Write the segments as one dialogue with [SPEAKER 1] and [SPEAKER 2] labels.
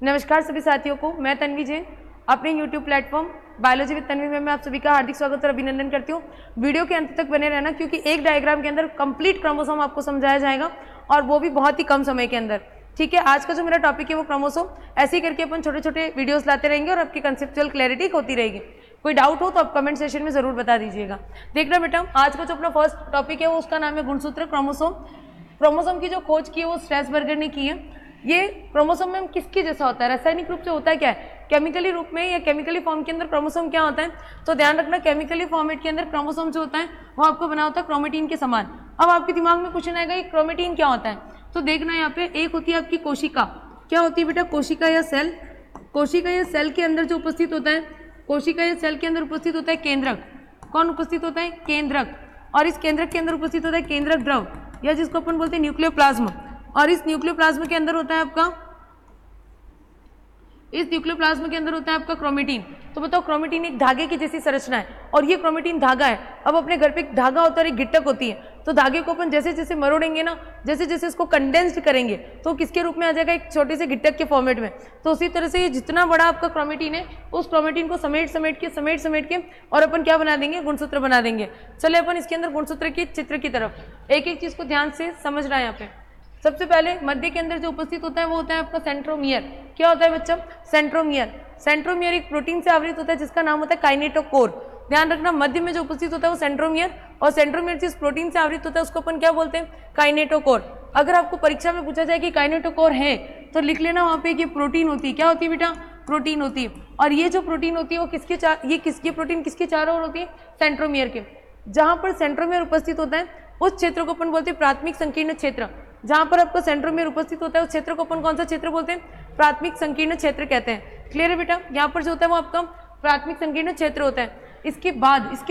[SPEAKER 1] नमस्कार सभी साथियों को, मैं तन्वी जैन अपने YouTube platform biology with Tanvi में मैं आप सभी का हार्दिक स्वागत और अभिनंदन करती हूँ। वीडियो के अंत तक बने रहना क्योंकि एक डायग्राम के अंदर कंप्लीट क्रोमोसोम आपको समझाया जाएगा और वो भी बहुत ही कम समय के अंदर। ठीक है, आज का जो मेरा टॉपिक है वो क्रोमोसोम। ऐसे ही करके अपन छोटे छोटे वीडियोस लाते रहेंगे और आपकी कंसेप्चुअल क्लैरिटी होती रहेगी। कोई डाउट हो तो आप कमेंट सेशन में जरूर बता दीजिएगा। देखना बेटा, आज का जो अपना फर्स्ट टॉपिक है वो उसका नाम है गुणसूत्र क्रोमोसोम। क्रोमोसोम की जो खोज की है वो स्ट्रैसबर्गर ने की है। ये क्रोमोसोम में किसके जैसा होता है, रासायनिक रूप से होता है क्या है, केमिकली रूप में या केमिकली फॉर्म के अंदर क्रोमोसोम क्या होता है। तो ध्यान रखना, केमिकली फॉर्मेट के अंदर क्रोमोसोम जो होता है वो आपको बना होता है क्रोमेटिन के समान। अब आपके दिमाग में क्वेश्चन आएगा ये क्रोमेटिन क्या होता है, तो देखना यहाँ पे एक होती है आपकी कोशिका। क्या होती है बेटा, कोशिका या सेल। कोशिका या सेल के अंदर जो उपस्थित होता है, कोशिका या सेल के अंदर उपस्थित होता है केंद्रक। कौन उपस्थित होता है, केंद्रक। और इस केंद्रक के अंदर उपस्थित होता है केंद्रक द्रव या जिसको अपन बोलते हैं न्यूक्लियोप्लाज्म। और इस न्यूक्लियोप्लाज्म के अंदर होता है आपका, इस न्यूक्लियोप्लाज्म के अंदर होता है आपका क्रोमेटिन। तो बताओ, क्रोमेटिन एक धागे की जैसी संरचना है और ये क्रोमेटिन धागा है। अब अपने घर पे एक धागा होता है और एक गिट्टक होती है, तो धागे को अपन जैसे जैसे मरोड़ेंगे ना, जैसे जैसे इसको कंडेंस्ड करेंगे तो किसके रूप में आ जाएगा, एक छोटे से गिट्टक के फॉर्मेट में। तो उसी तरह से ये जितना बड़ा आपका क्रोमेटिन है उस क्रोमेटिन को समेट समेट के और अपन क्या बना देंगे, गुणसूत्र बना देंगे। चले अपन इसके अंदर गुणसूत्र के चित्र की तरफ एक एक चीज को ध्यान से समझ रहा है। यहाँ पे सबसे पहले मध्य के अंदर जो उपस्थित होता है वो होता है आपका सेंट्रोमियर। क्या होता है बच्चा, सेंट्रोमियर। सेंट्रोमियर एक प्रोटीन से आवृत होता है जिसका नाम होता है काइनेटोकोर। ध्यान रखना, मध्य में जो उपस्थित होता है वो सेंट्रोमियर, और सेंट्रोमियर जिस प्रोटीन से आवृत होता है उसको अपन क्या बोलते हैं, काइनेटोकोर। अगर आपको परीक्षा में पूछा जाए कि काइनेटोकोर है तो लिख लेना वहाँ पे कि प्रोटीन होती है। क्या होती है बेटा, प्रोटीन होती है। और ये जो प्रोटीन होती है वो ये प्रोटीन किसके चारों ओर होती है, सेंट्रोमियर के। जहाँ पर सेंट्रोमियर उपस्थित होता है उस क्षेत्र को अपन बोलते हैं प्राथमिक संकीर्ण क्षेत्र। जहां पर आपका सेंट्रोमियर उपस्थित होता है उस क्षेत्र को अपन कौन सा क्षेत्र बोलते हैं, प्राथमिक संकीर्ण क्षेत्र कहते हैं। क्लियर है बेटा, यहाँ पर जो होता है वो आपका प्राथमिक संकीर्ण क्षेत्र होता है। इसके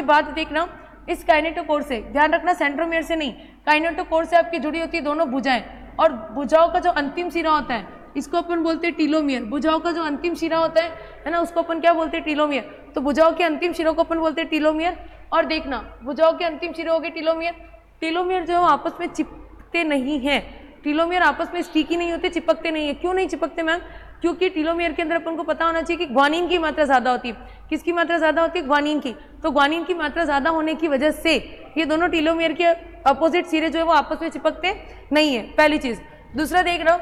[SPEAKER 1] बाद देखना, इस काइनेटोकोर से, ध्यान रखना सेंट्रोमियर से नहीं, काइनेटोकोर से आपकी जुड़ी होती है दोनों भुजाएं, और भुजाओं का जो अंतिम सिरा होता है इसको अपन बोलते हैं टीलोमियर। भुजाओं का जो अंतिम सिरा होता है ना, उसको अपन क्या बोलते हैं, टीलोमियर। तो भुजाओं के अंतिम सिरों को अपन बोलते हैं टीलोमियर। और देखना, भुजाओं के अंतिम सिरे हो गए टीलोमियर। टीलोमियर जो है आपस में चिपकते नहीं है। टीलोमियर आपस में स्टिकी नहीं होते, चिपकते नहीं है। क्यों नहीं चिपकते मैम, क्योंकि टीलोमियर के अंदर अपन को पता होना चाहिए कि ग्वानिन की मात्रा ज्यादा होती है। किसकी मात्रा ज्यादा होती है, ग्वानिन की। तो ग्वानिन की मात्रा ज्यादा होने की वजह से ये दोनों टीलोमियर के अपोजिट सिरे जो है वो आपस में चिपकते नहीं है, पहली चीज। दूसरा देख रहा हो,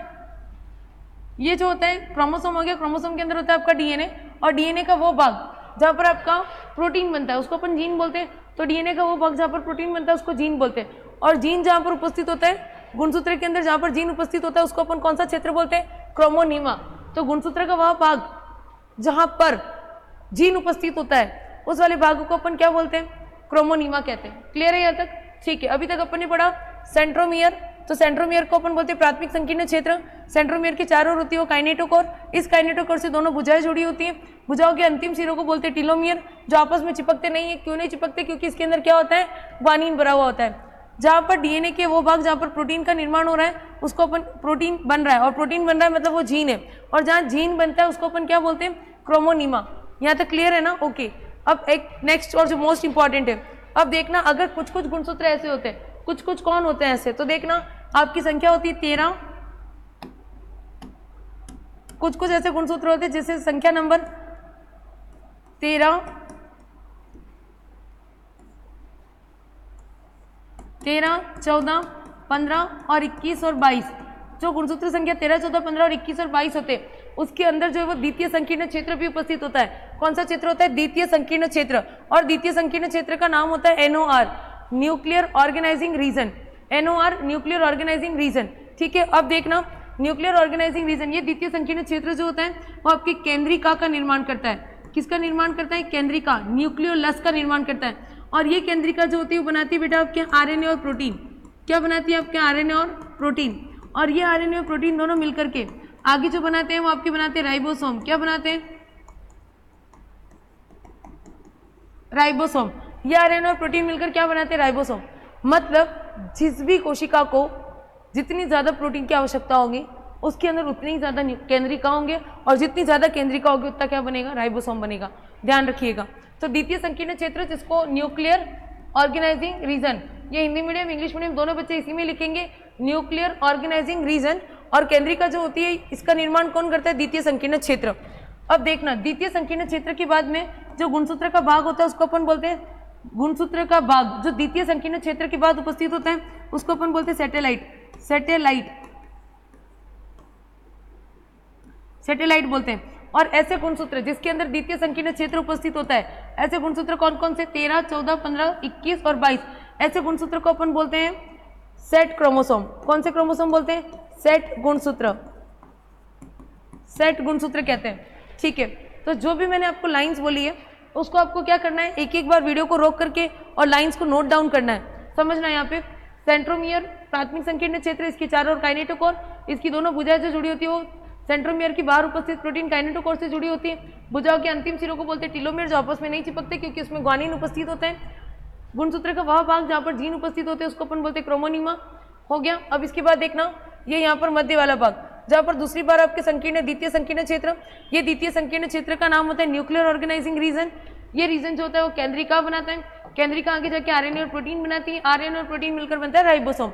[SPEAKER 1] ये जो होता है क्रोमोसोम हो गया, क्रोमोसोम के अंदर होता है आपका डीएनए, और डीएनए का वो भाग जहाँ पर आपका प्रोटीन बनता है उसको अपन जीन बोलते हैं। तो डीएनए का वो भाग जहाँ पर प्रोटीन बनता है उसको जीन बोलते हैं। और जीन जहाँ पर उपस्थित होता है, गुणसूत्र के अंदर जहाँ पर जीन उपस्थित होता है उसको अपन कौन सा क्षेत्र बोलते हैं, क्रोमोनीमा। तो गुणसूत्र का वह भाग जहाँ पर जीन उपस्थित होता है उस वाले भाग को अपन क्या बोलते हैं, क्रोमोनीमा कहते हैं। क्लियर है यहाँ तक, ठीक है। अभी तक अपन ने पढ़ा सेंट्रोमियर। तो सेंट्रोमियर को अपन बोलते हैं प्राथमिक संकीर्ण क्षेत्र। सेंट्रोमियर के चारों ओर होती है वो काइनेटोकोर। इस काइनेटोकोर से दोनों भुजाएं जुड़ी होती हैं। भुजाओं के अंतिम सिरों को बोलते हैं टीलोमियर, जो आपस में चिपकते नहीं है। क्यों नहीं चिपकते, क्योंकि इसके अंदर क्या होता है, ग्वानिन भरा हुआ होता है। जहाँ पर डीएनए के वो भाग जहाँ पर प्रोटीन का निर्माण हो रहा है उसको अपन, प्रोटीन बन रहा है, और प्रोटीन बन रहा है मतलब वो जीन है, और जहाँ जीन बनता है उसको अपन क्या बोलते हैं, क्रोमोनीमा। यहाँ तक क्लियर है ना, ओके। अब एक नेक्स्ट और जो मोस्ट इंपॉर्टेंट है, अब देखना, अगर कुछ कुछ गुणसूत्र ऐसे होते हैं, कुछ कुछ कौन होते हैं ऐसे, तो देखना आपकी संख्या होती है 13। कुछ कुछ ऐसे गुणसूत्र होते हैं जैसे संख्या नंबर 13, 14, 15 और 21 और 22। जो गुणसूत्र संख्या 13, 14, 15 और 21 और 22 होते हैं उसके अंदर जो है वो द्वितीय संकीर्ण क्षेत्र भी उपस्थित होता है। कौन सा क्षेत्र होता है, द्वितीय संकीर्ण क्षेत्र। और द्वितीय संकीर्ण क्षेत्र का नाम होता है NOR, nuclear organising region. NOR, nuclear organising region. ठीक है, अब देखना, न्यूक्लियर ऑर्गेनाइजिंग रीजन, ये द्वितीय संकीर्ण क्षेत्र जो होता है वो आपकी केंद्रिका का निर्माण करता है। किसका निर्माण करता है, केंद्रिका, न्यूक्लियोलस का निर्माण करता है। और ये केंद्रिका जो होती है वो बनाती है बेटा आपके आरएनए और प्रोटीन। क्या बनाती है, आपके आरएनए और प्रोटीन। और ये आरएनए और प्रोटीन दोनों मिलकर के आगे जो बनाते हैं वो आपके बनाते हैं राइबोसोम। क्या बनाते हैं, राइबोसोम। ये आरएनए और प्रोटीन मिलकर क्या बनाते हैं, राइबोसोम। मतलब जिस भी कोशिका को जितनी ज्यादा प्रोटीन की आवश्यकता होगी उसके अंदर उतनी ही ज्यादा केंद्रिका होंगे, और जितनी ज्यादा केंद्रिका होगी उतना क्या बनेगा, राइबोसोम बनेगा। ध्यान रखिएगा। तो द्वितीय संकीर्ण क्षेत्र जिसको न्यूक्लियर ऑर्गेनाइजिंग रीजन, ये हिंदी मीडियम इंग्लिश मीडियम दोनों बच्चे इसी में लिखेंगे, न्यूक्लियर ऑर्गेनाइजिंग रीजन। और केंद्रिका जो होती है इसका निर्माण कौन करता है, द्वितीय संकीर्ण क्षेत्र। अब देखना, द्वितीय संकीर्ण क्षेत्र के बाद में जो गुणसूत्र का भाग होता है उसको अपन बोलते हैं गुणसूत्र का भाग, जो द्वितीय संकीर्ण क्षेत्र के बाद उपस्थित होता है उसको अपन बोलते हैं सैटेलाइट बोलते हैं। और ऐसे गुणसूत्र जिसके अंदर द्वितीय संकीर्ण क्षेत्र उपस्थित होता है, ऐसे गुणसूत्र कौन कौन से, 13, 14, 15, 21 और 22, ऐसे गुणसूत्र को अपन बोलते हैं सेट क्रोमोसोम। कौन से क्रोमोसोम बोलते हैं, सेट गुणसूत्र कहते हैं। ठीक है, तो जो भी मैंने आपको लाइंस बोली है उसको आपको क्या करना है, एक एक बार वीडियो को रोक करके और लाइंस को नोट डाउन करना है। समझना, यहाँ पे सेंट्रोमियर प्राथमिक संकीर्ण क्षेत्र, इसके चारों ओर काइनेटोकोर, इसकी दोनों भुजाएं जो जुड़ी होती है वो सेंट्रोमियर की बाहर उपस्थित प्रोटीन काइनेटोकोर से जुड़ी होती है। भुजाओं के अंतिम सिरों को बोलते हैं टीलोमियर, जो आपस में नहीं चिपकते क्योंकि उसमें ग्वानिन उपस्थित होता है। गुणसूत्र का वह भाग जहाँ पर जीन उपस्थित होते हैं उसको अपन बोलते हैं क्रोमोनिमा। हो गया। अब इसके बाद देखना, ये यहाँ पर मध्य वाला भाग जहाँ पर दूसरी बार आपके संकीर्ण द्वितीय संकीर्ण क्षेत्र, ये द्वितीय संकीर्ण क्षेत्र का नाम होता है न्यूक्लियर ऑर्गेनाइजिंग रीजन। ये रीजन जो होता है वो केंद्रिका बनाता है, केंद्रिका आगे जाके आरएनए और प्रोटीन बनाती है, आरएनए और प्रोटीन मिलकर बनता है राइबोसोम।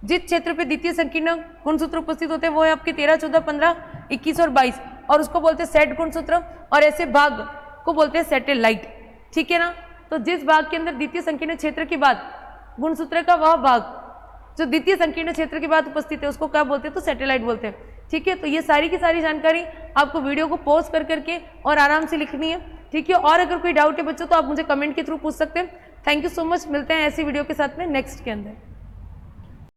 [SPEAKER 1] जिस क्षेत्र पे द्वितीय संकीर्ण गुणसूत्र उपस्थित होते हैं वो है आपके 13, 14, 15, 21 और 22, और उसको बोलते हैं सेट गुणसूत्र, और ऐसे भाग को बोलते हैं सैटेलाइट। ठीक है ना। तो जिस भाग के अंदर द्वितीय संकीर्ण क्षेत्र के बाद गुणसूत्र का वह भाग जो द्वितीय संकीर्ण क्षेत्र के बाद उपस्थित है उसको क्या बोलते हैं, तो सैटेलाइट बोलते हैं। ठीक है, तो ये सारी की सारी जानकारी आपको वीडियो को पॉज कर करके और आराम से लिखनी है। ठीक है, और अगर कोई डाउट है बच्चों तो आप मुझे कमेंट के थ्रू पूछ सकते हैं। थैंक यू सो मच, मिलते हैं ऐसी वीडियो के साथ में नेक्स्ट के अंदर।